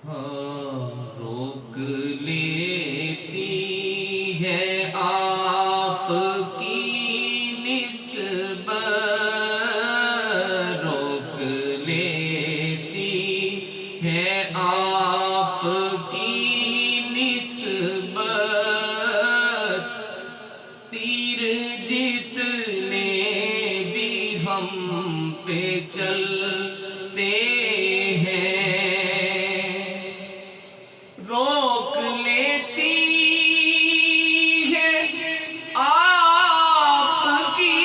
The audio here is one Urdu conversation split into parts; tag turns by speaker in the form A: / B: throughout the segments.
A: روک لیتی ہے آپ کی نسبت، روک لیتی ہے آپ کی نسبت، تیر جتنے بھی ہم پہ چلتے ہیں، روک لیتی ہے آپ کی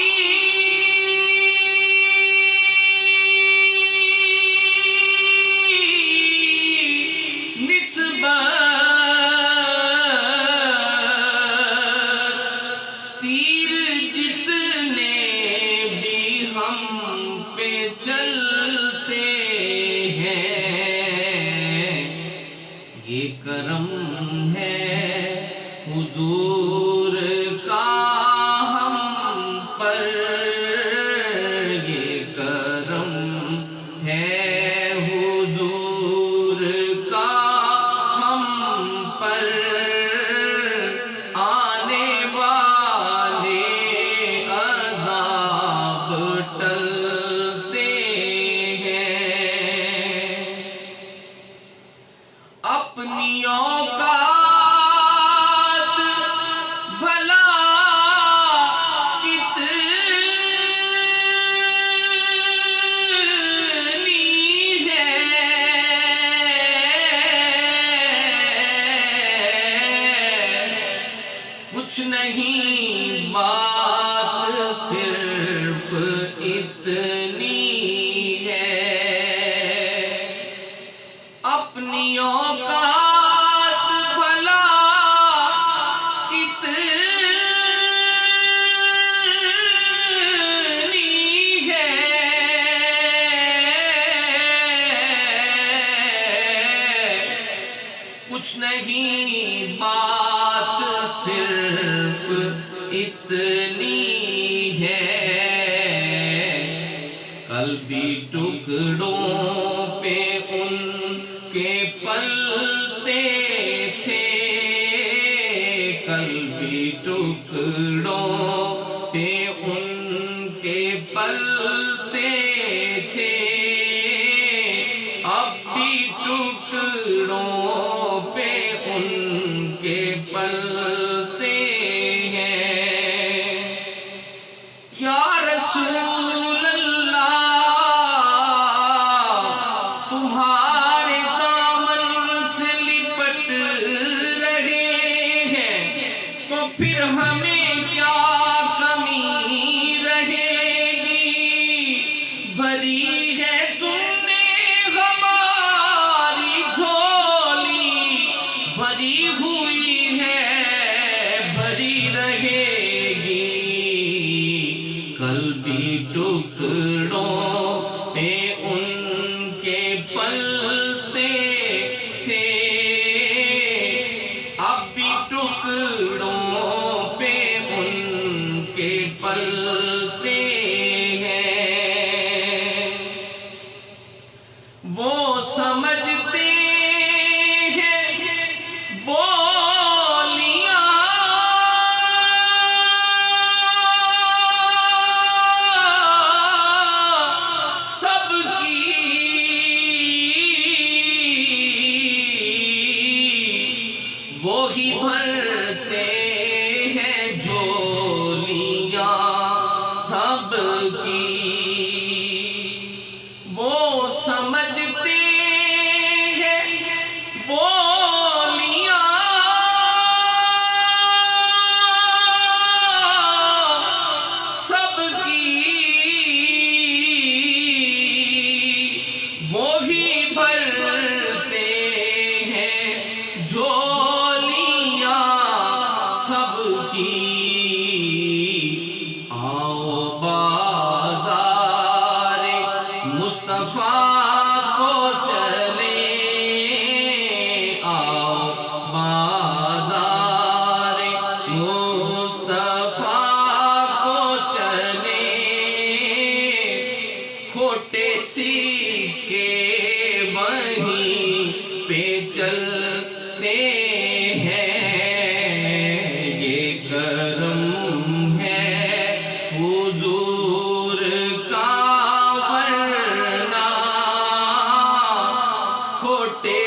A: نسبت، تیر جتنے بھی ہم پہ چلتے ہیں، یہ کرم ہے حضور کا ہم پر، یہ کرم ہے حضور کا ہم پر، آنے والے عذاب ٹلتے ہیں، اپنی اوقات بھلا کتنی ہے، کچھ نہیں بات صرف اتنی ہے، اپنی اوقات بھلا کتنی ہے، کچھ نہیں بات صرف اتنی ہے، کل بھی ٹکڑوں پہ ان کے پلتے تھے، کل بھی ٹکڑوں پہ ان کے پلتے تھے، اب بھی ٹکڑوں پہ ان کے پلتے ہیں، یا رسول تمہارے دامن سے لپٹ رہے ہیں، تو پھر ہمیں کیا کمی رہے گی، بھری ہے تم نے ہماری جھولی، بھری ہوئی ہے بھری رہے گی، کل بھی ٹکڑوں پہ ان کے پلتے تھے، اب بھی ٹکڑوں پہ ان کے پلتے ہیں، وہ سمجھتے ہیں بولیاں سب کی، وہی بھرتے ہیں جھولیاں سب کی، وہ سمجھتے ہیں بولیاں سب کی، وہی بھرتے ہیں جھولیاں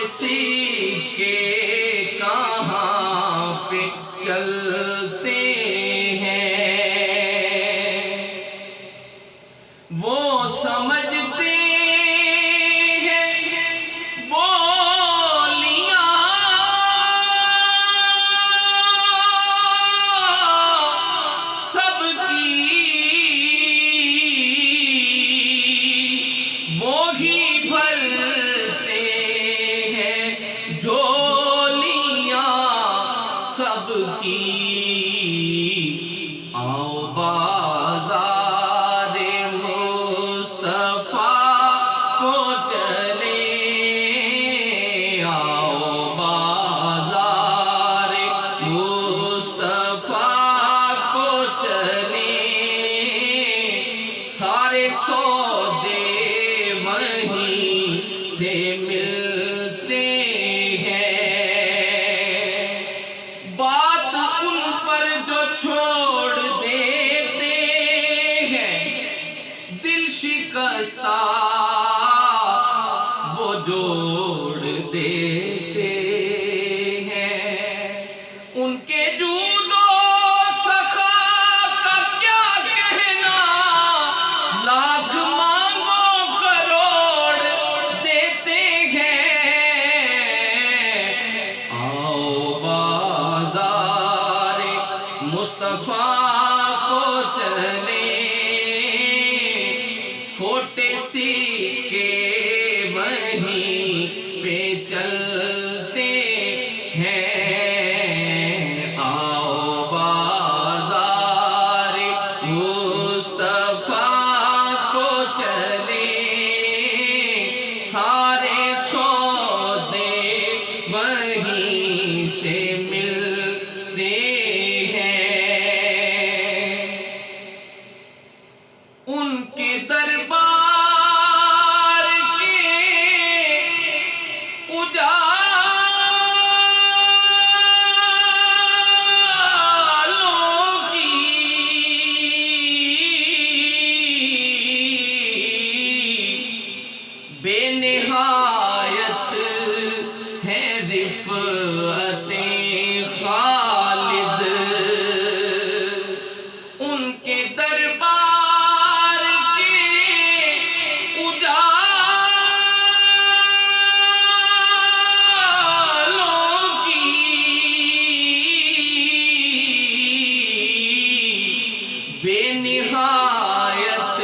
A: سکے کہاں پہ چلتے ہیں، وہ سمجھتے ہیں بولیاں سب کی وہی بھرتے ہیں جھولیاں سب کی۔ آؤ بازار مصطفیٰ کو چلیں، آؤ بازار مصطفیٰ کو چلیں، سارے سودے وہیں سے ملتے ہیں۔ بات ان پر جو چھوڑ دیتے ہیں، دل شکستہ وہ جوڑ دیتے ہیں۔ ان کے جود و سخا کا کیا کہنا، لاکھ مانگو کروڑ دیتے ہیں۔ آؤ بازار مصطفیٰ کو چلیں، کھوٹے سکے وہیں پہ چلتے ہیں۔ آؤ بازار مصطفیٰ کو چلیں، سارے سودے وہیں سے ملتے ہیں۔ ان کے دربار کے اجالوں کی بے نہایت ہے رفعتیں خالد، ان کے دربار کے اجالوں کی بے نہایت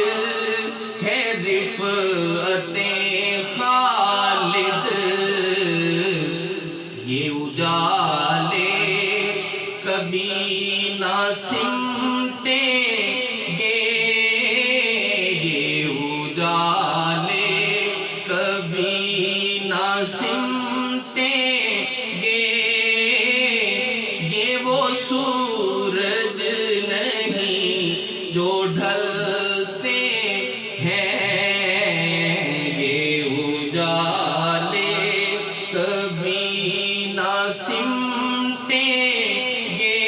A: ہے رفعتیں خالد۔ یہ اجالے کبھی نہ سمٹیں گے، یہ اجالے کبھی نہ سمٹیں گے۔ یہ وہ سورج نہیں جو ڈھلتے ہیں، یہ اجالے کبھی نہ سمٹیں گے۔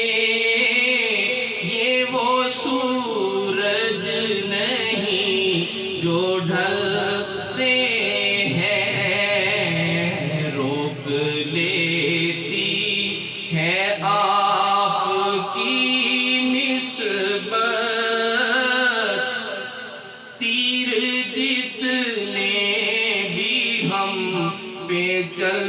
A: یہ وہ سورج نہیں جو ڈھلتے ہیں، روک لیتی ہے آپ کی نسبت، تیر جتنے بھی ہم پہ چل